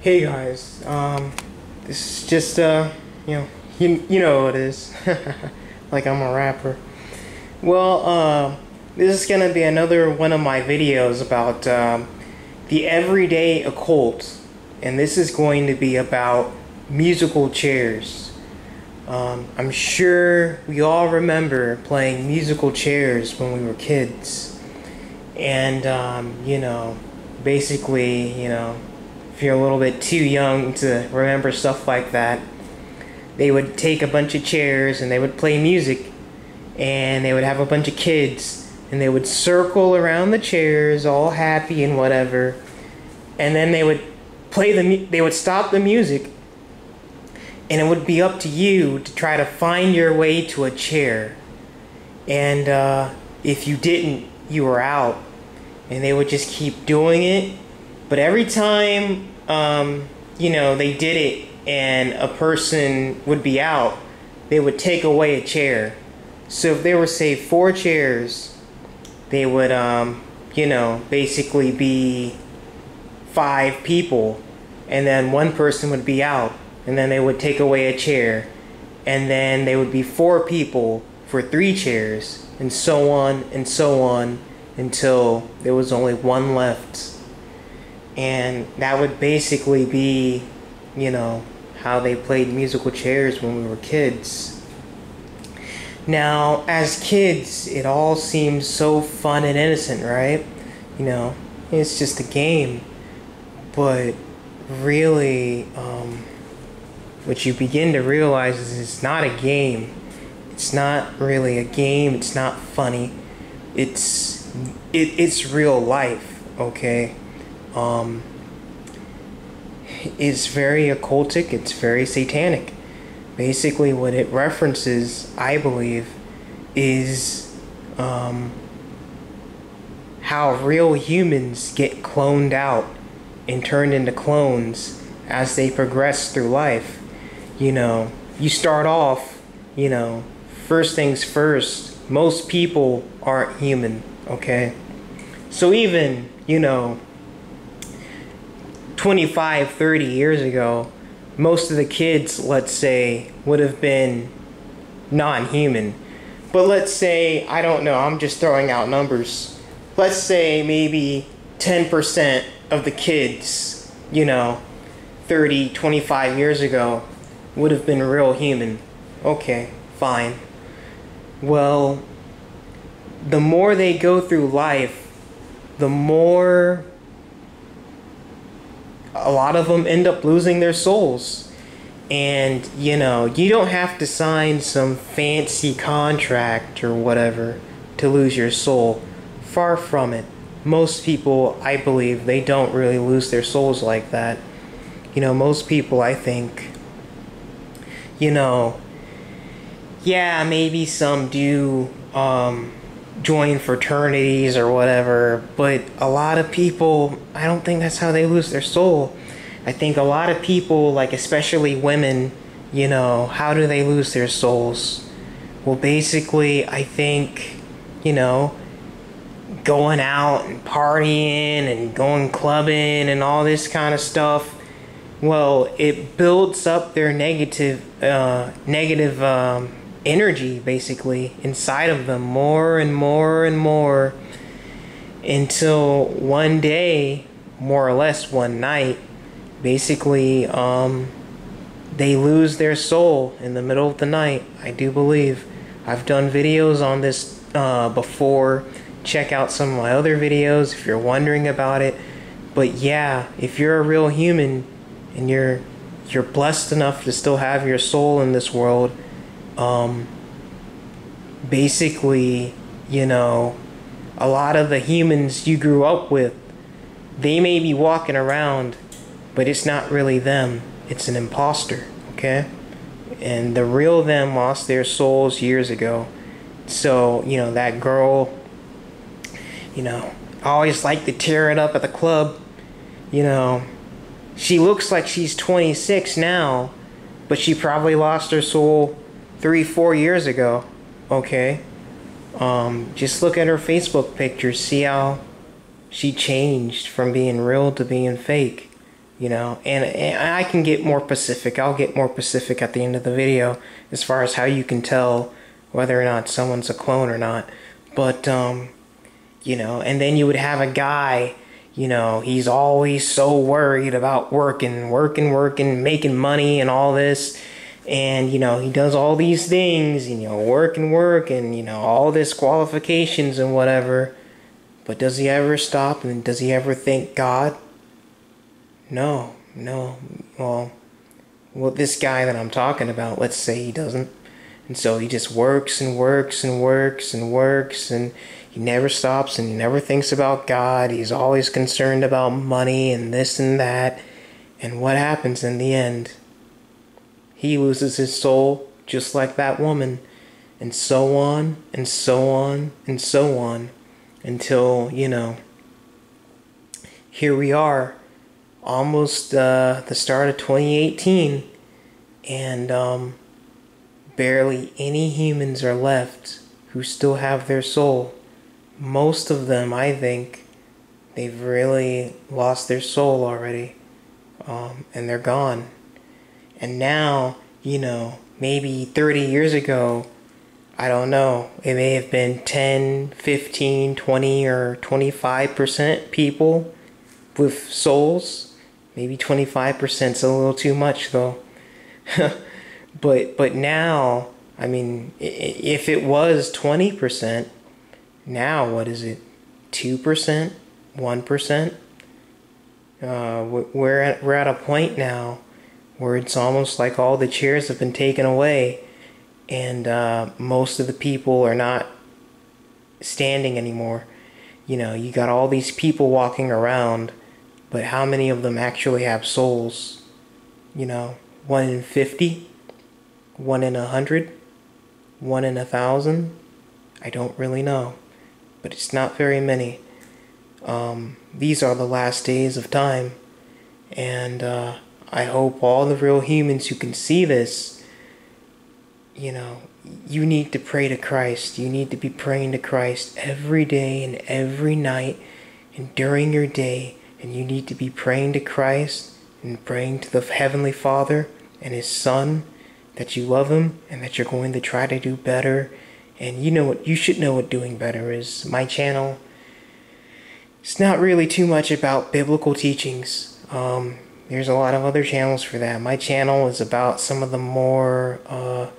Hey guys, this is just you know what it is. Like I'm a rapper. Well, this is gonna be another one of my videos about the everyday occult, and this is going to be about musical chairs. I'm sure we all remember playing musical chairs when we were kids, and basically, if you're a little bit too young to remember stuff like that, they would take a bunch of chairs and they would play music, and they would have a bunch of kids and they would circle around the chairs all happy and whatever, and then they would they would stop the music, and it would be up to you to try to find your way to a chair, and if you didn't, you were out. And they would just keep doing it. But every time, they did it and a person would be out, they would take away a chair. So if there were, say, 4 chairs, they would, basically be 5 people. And then one person would be out. And then they would take away a chair. And then they would be 4 people for 3 chairs. And so on, until there was only 1 left. And that would basically be, how they played musical chairs when we were kids. Now, as kids, it all seems so fun and innocent, right? It's just a game. But really, what you begin to realize is it's not a game. It's not really a game. It's not funny. It's real life, okay? It's very occultic, it's very satanic. Basically what it references, I believe, is how real humans get cloned out and turned into clones as they progress through life. You start off, first things first, most people aren't human, okay? So even, 25, 30 years ago, most of the kids, let's say, would have been non-human. But let's say, I don't know, I'm just throwing out numbers. Let's say maybe 10% of the kids, 30, 25 years ago, would have been real human. Okay, fine. Well, the more they go through life, the more a lot of them end up losing their souls. And, you don't have to sign some fancy contract or whatever to lose your soul. Far from it. Most people, I believe, they don't really lose their souls like that. Most people, I think, yeah, maybe some do join fraternities or whatever, but a lot of people, I don't think that's how they lose their soul. I think a lot of people, like especially women, how do they lose their souls? Well, basically, I think, going out and partying and going clubbing and all this kind of stuff, well, it builds up their negative energy, basically, inside of them more and more and more, until one day, more or less one night, basically, they lose their soul in the middle of the night. I do believe. I've done videos on this before. Check out some of my other videos if you're wondering about it. But yeah, if you're a real human and you're blessed enough to still have your soul in this world, basically, a lot of the humans you grew up with, they may be walking around, but it's not really them. It's an imposter, okay? And the real them lost their souls years ago. So, that girl, I always like to tear it up at the club. She looks like she's 26 now, but she probably lost her soul 3-4 years ago, okay? Just look at her Facebook pictures, see how she changed from being real to being fake. you know, and I can get more specific. I'll get more specific at the end of the video as far as how you can tell whether or not someone's a clone or not. But, you know, and then you would have a guy, you know, he's always so worried about working, making money and all this. And, you know, he does all these things, you know, work, and, you know, all this qualifications and whatever. But does he ever stop, and does he ever thank God? No. Well, this guy that I'm talking about, let's say he doesn't. And so he just works, and he never stops, and he never thinks about God. He's always concerned about money and this and that. And what happens in the end? He loses his soul just like that woman. And so on, and so on, and so on. Until, you know, here we are, almost the start of 2018. And barely any humans are left who still have their soul. Most of them, I think, they've really lost their soul already. And they're gone. And now, you know, maybe 30 years ago, I don't know, it may have been 10, 15, 20, or 25% people with souls. Maybe 25%'s a little too much, though. But now, I mean, if it was 20%, now what is it? 2%? 1%? We're at a point now where it's almost like all the chairs have been taken away, and most of the people are not standing anymore. You know, you got all these people walking around, but how many of them actually have souls? You know, 1 in 50? 1 in 100? 1 in 1,000? I don't really know, but it's not very many. These are the last days of time, and I hope all the real humans who can see this, you know, you need to pray to Christ. You need to be praying to Christ every day and every night and during your day, and you need to be praying to Christ and praying to the Heavenly Father and His Son, that you love Him and that you're going to try to do better. And you know what, you should know what doing better is. My channel, it's not really too much about biblical teachings. There's a lot of other channels for that. My channel is about some of the more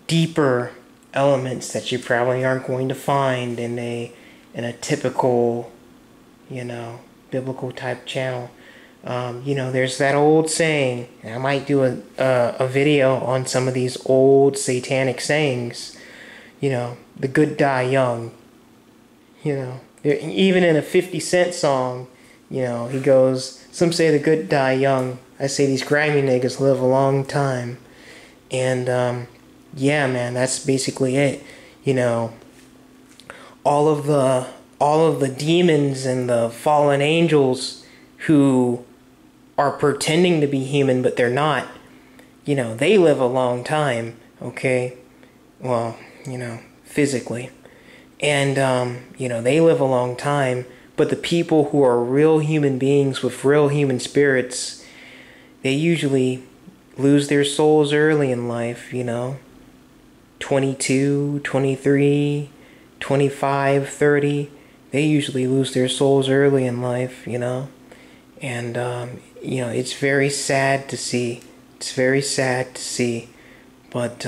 deeper elements that you probably aren't going to find in a typical, you know, biblical type channel. You know, there's that old saying, and I might do a video on some of these old satanic sayings. You know, the good die young. You know, even in a 50 Cent song, you know, he goes, some say the good die young. I say these grimy niggas live a long time. And, yeah, man, that's basically it. You know, all of the demons and the fallen angels who are pretending to be human, but they're not, you know, they live a long time, okay? Well, you know, physically. And, you know, they live a long time, but the people who are real human beings with real human spirits, they usually lose their souls early in life, you know? 22, 23, 25, 30, they usually lose their souls early in life, you know? And, you know, it's very sad to see. It's very sad to see. But,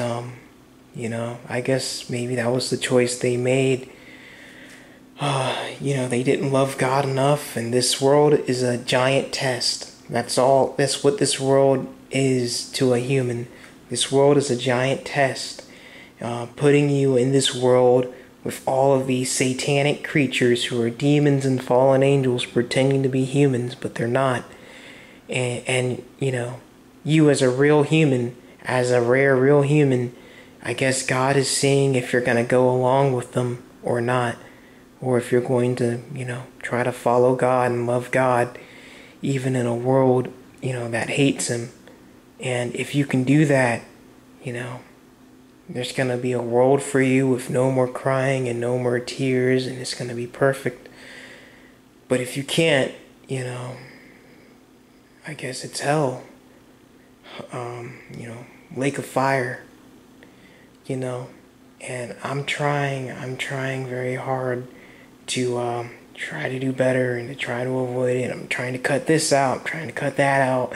you know, I guess maybe that was the choice they made. You know, they didn't love God enough, and this world is a giant test. That's all. That's what this world is to a human. This world is a giant test, putting you in this world with all of these satanic creatures who are demons and fallen angels pretending to be humans, but they're not. And you know, you as a real human, as a rare real human, I guess God is seeing if you're going to go along with them or not. Or if you're going to, you know, try to follow God and love God, even in a world, you know, that hates Him. And if you can do that, you know, there's going to be a world for you with no more crying and no more tears, and it's going to be perfect. But if you can't, you know, I guess it's hell. Lake of fire, and I'm trying very hard to try to do better and to try to avoid it. I'm trying to cut this out, I'm trying to cut that out,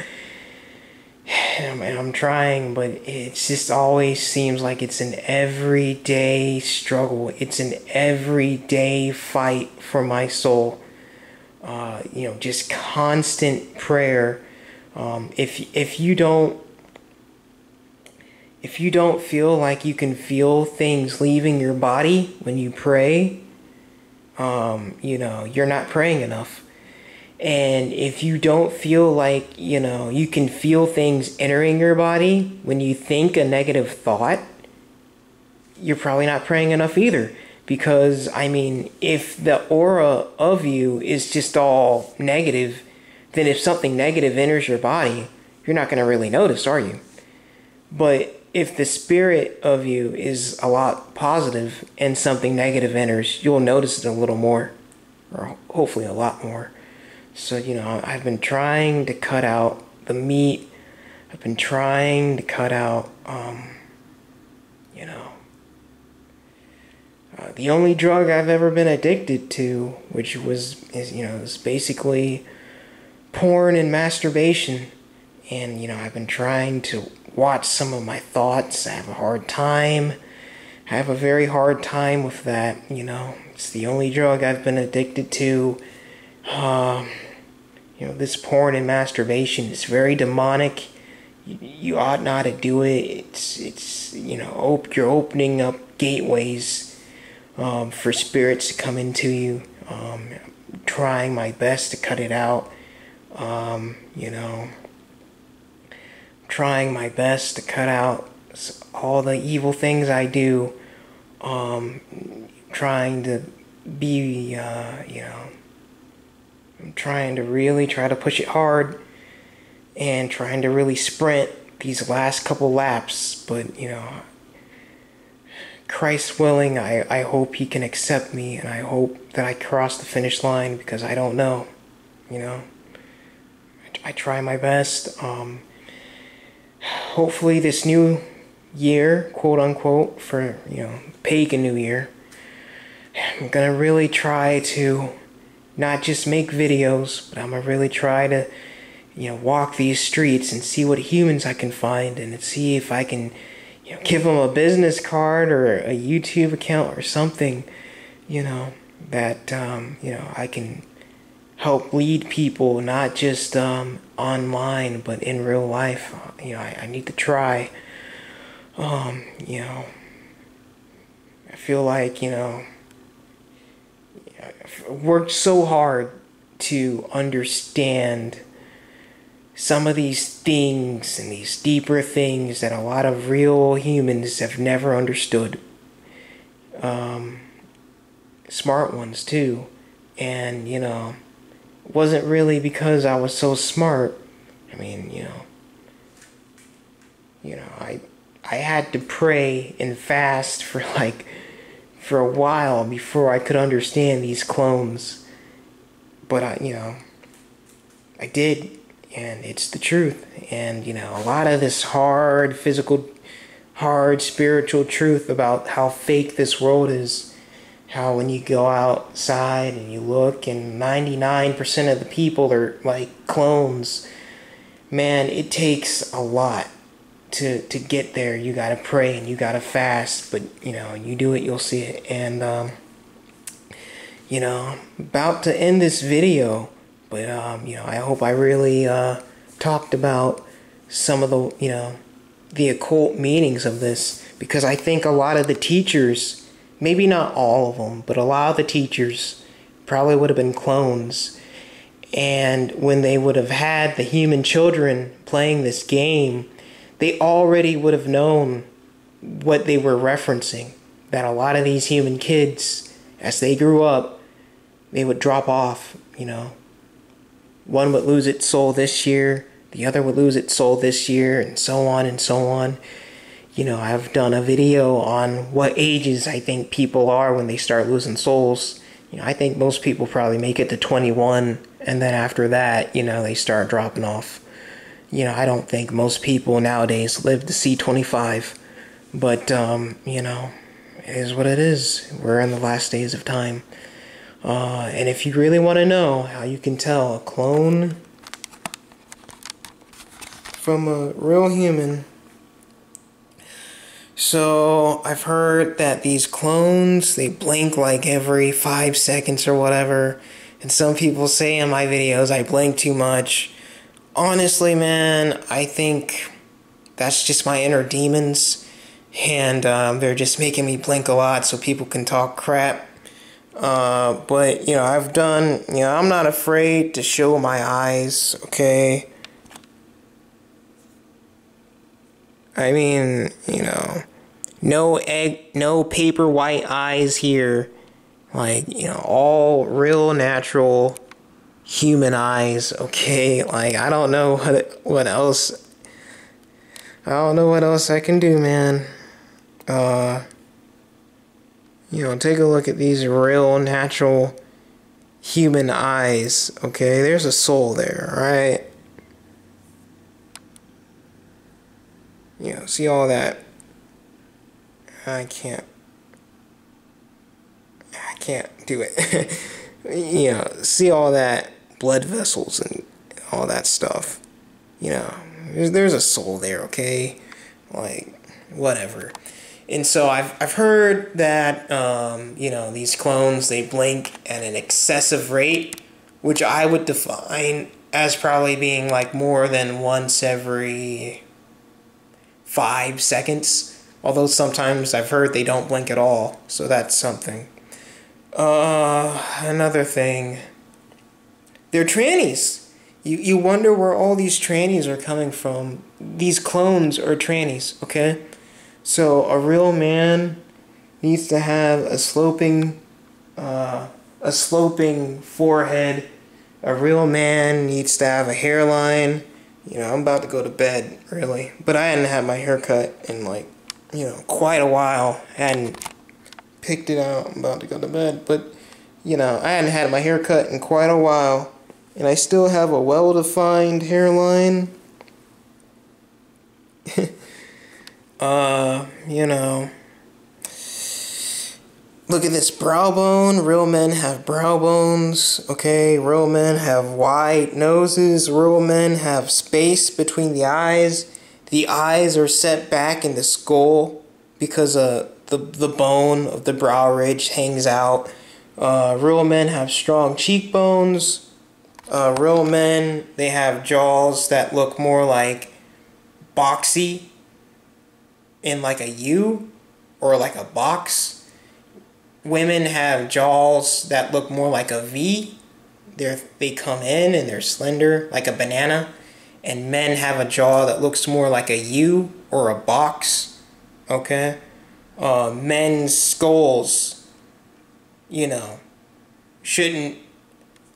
and I'm trying, but it just always seems like it's an everyday struggle. It's an everyday fight for my soul. Just constant prayer. If you don't feel like you can feel things leaving your body when you pray, you're not praying enough. And if you don't feel like, you can feel things entering your body when you think a negative thought, you're probably not praying enough either. Because, if the aura of you is just all negative, then if something negative enters your body, you're not going to really notice, are you? But if the spirit of you is a lot positive and something negative enters, you'll notice it a little more, or hopefully a lot more. So, I've been trying to cut out the meat. I've been trying to cut out, the only drug I've ever been addicted to, which is basically porn and masturbation. And, I've been trying to watch some of my thoughts. I have a hard time. I have a very hard time with that, It's the only drug I've been addicted to. This porn and masturbation is very demonic. You ought not to do it. It's you're opening up gateways for spirits to come into you. Trying my best to cut it out. Trying my best to cut out all the evil things I do. Trying to be, I'm trying to really try to push it hard and trying to really sprint these last couple laps. But, Christ willing, I hope he can accept me, and I hope that I cross the finish line, because I don't know, I try my best. Hopefully this new year, quote unquote, for, pagan new year, I'm gonna really try to not just make videos, but I'm gonna really try to, walk these streets and see what humans I can find, and see if I can, give them a business card or a YouTube account or something, that, I can help lead people, not just online, but in real life. I need to try. I feel like, I've worked so hard to understand some of these things and these deeper things that a lot of real humans have never understood. Smart ones too. And, it wasn't really because I was so smart. I had to pray and fast for a while before I could understand these clones. But I did. And it's the truth. And, a lot of this hard spiritual truth about how fake this world is. How when you go outside and you look and 99% of the people are like clones. Man, it takes a lot to get there. You gotta pray and you gotta fast. But, you do it, you'll see it. And, about to end this video. But, I hope I really talked about some of the, the occult meanings of this. Because I think a lot of the teachers, maybe not all of them, but a lot of the teachers probably would have been clones. And when they would have had the human children playing this game, they already would have known what they were referencing. That a lot of these human kids, as they grew up, they would drop off, One would lose its soul this year, the other would lose its soul this year, and so on and so on. I've done a video on what ages I think people are when they start losing souls. I think most people probably make it to 21 And then after that, they start dropping off. I don't think most people nowadays live to see 25. But, it is what it is. We're in the last days of time. And if you really want to know how you can tell a clone from a real human, so I've heard that these clones, they blink like every 5 seconds or whatever. And some people say in my videos I blink too much. Honestly, man, I think that's just my inner demons. And they're just making me blink a lot so people can talk crap. But, I've done, I'm not afraid to show my eyes, okay? I mean, no paper white eyes here. Like, all real natural human eyes, okay? Like, I don't know what else. I don't know what else I can do, man. Take a look at these real natural human eyes, okay? There's a soul there, right? See all that. I can't do it. See all that blood vessels and all that stuff. There's a soul there, okay? Like, whatever. And so I've heard that, these clones, they blink at an excessive rate, which I would define as probably being like more than once every 5 seconds. Although sometimes I've heard they don't blink at all, so that's something. Another thing. They're trannies. You wonder where all these trannies are coming from. These clones are trannies, okay? So a real man needs to have a sloping forehead. A real man needs to have a hairline. I'm about to go to bed, really. But I hadn't had my hair cut in quite a while. Hadn't picked it out. I'm about to go to bed. But, I hadn't had my hair cut in quite a while. And I still have a well-defined hairline. Look at this brow bone. Real men have brow bones, okay? Real men have wide noses. Real men have space between the eyes. The eyes are set back in the skull because the bone of the brow ridge hangs out. Real men have strong cheekbones. Real men, they have jaws that look more like boxy in like a U or like a box. Women have jaws that look more like a V. They come in and they're slender like a banana. And men have a jaw that looks more like a U or a box. Okay? Men's skulls,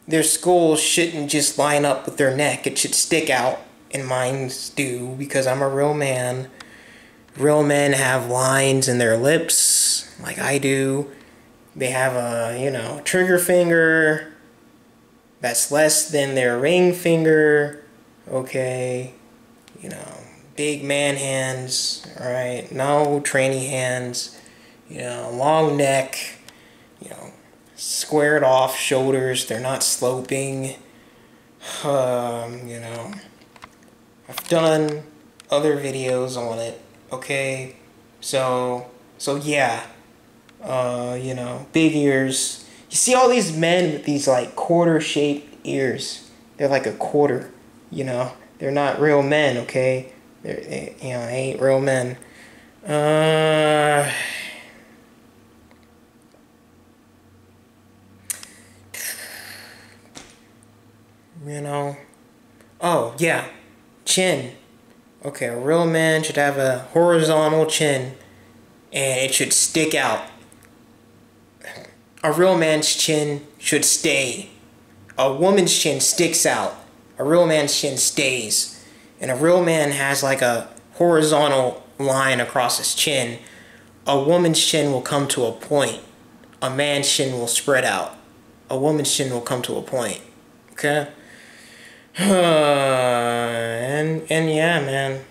their skulls shouldn't just line up with their neck. It should stick out. And mine's do, because I'm a real man. Real men have lines in their lips, like I do. They have a, trigger finger that's less than their ring finger. Okay. Big man hands, alright? No tranny hands. Long neck. Squared off shoulders. They're not sloping. I've done other videos on it. Okay? So yeah. Big ears. You see all these men with these like quarter-shaped ears. They're like a quarter, They're not real men, okay? They ain't real men. Oh, yeah. Chin. Okay, a real man should have a horizontal chin. And it should stick out. A real man's chin should stay. A woman's chin sticks out. A real man's chin stays. And a real man has like a horizontal line across his chin. A woman's chin will come to a point. A man's chin will spread out. A woman's chin will come to a point. Okay. And yeah, man,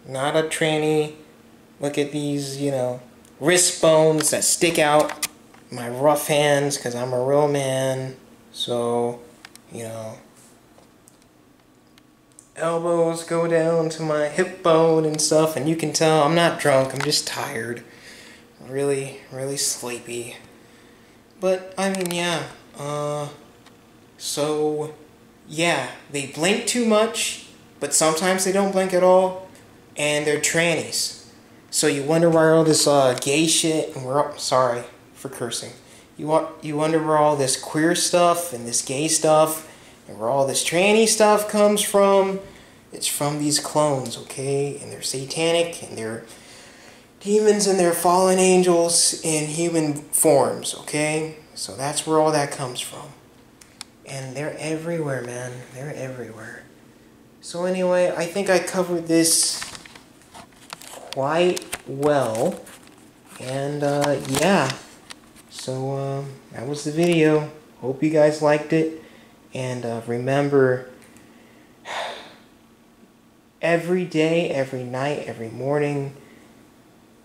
not a tranny. Look at these, wrist bones that stick out my rough hands because I'm a real man. So, elbows go down to my hip bone and stuff, and you can tell I'm not drunk, I'm just tired. Really, really sleepy. But, I mean, yeah, so, yeah, they blink too much, but sometimes they don't blink at all, and they're trannies. So you wonder why all this gay shit, and sorry for cursing. You wonder where all this queer stuff and this gay stuff and where all this tranny stuff comes from. It's from these clones, okay? And they're satanic, and they're demons, and they're fallen angels in human forms, okay? So that's where all that comes from. And they're everywhere, man. They're everywhere. So anyway, I think I covered this quite well. And yeah. So that was the video. Hope you guys liked it. And remember, every day, every night, every morning,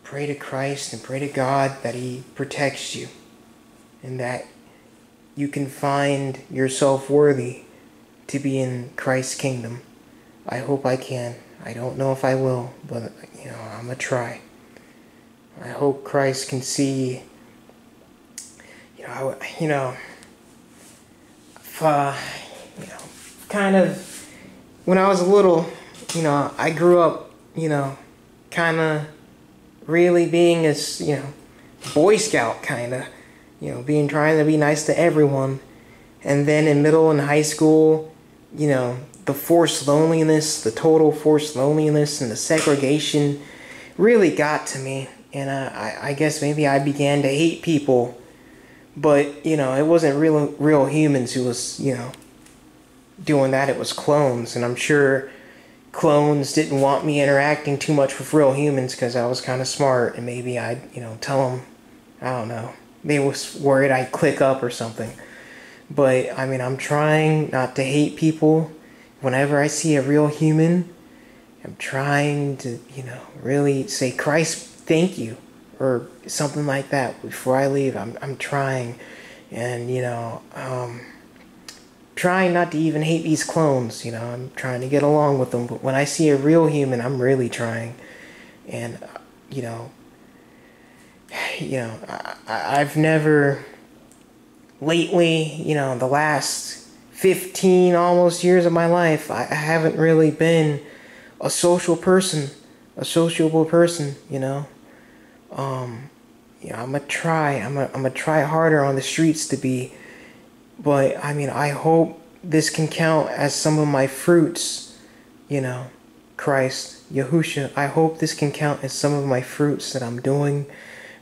pray to Christ and pray to God that He protects you. And that you can find yourself worthy to be in Christ's kingdom. I hope I can. I don't know if I will, but I'm gonna try. I hope Christ can see. Kind of when I was little, I grew up, kind of really being as, Boy Scout kind of. Trying to be nice to everyone. And then in middle and high school, the forced loneliness, the total forced loneliness and the segregation really got to me. And I guess maybe I began to hate people. But, it wasn't real humans who was, doing that. It was clones. And I'm sure clones didn't want me interacting too much with real humans because I was kind of smart. And maybe I'd, tell them, I don't know. They was worried I'd click up or something. But, I mean, I'm trying not to hate people. Whenever I see a real human, I'm trying to, really say, Christ, thank you. Or something like that before I leave. I'm trying. And, trying not to even hate these clones. I'm trying to get along with them. But when I see a real human, I'm really trying. And, I've never lately, the last 15 almost years of my life, I haven't really been a sociable person, I'm gonna try harder on the streets to be, but I mean, I hope this can count as some of my fruits, Christ, Yahusha, I hope this can count as some of my fruits that I'm doing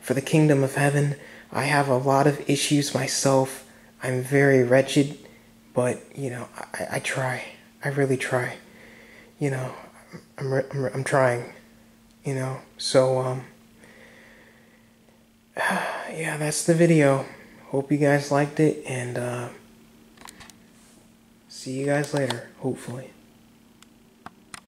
for the kingdom of heaven. I have a lot of issues myself. I'm very wretched, but, I try. I really try. I'm trying, so, yeah, that's the video. Hope you guys liked it, and, see you guys later, hopefully.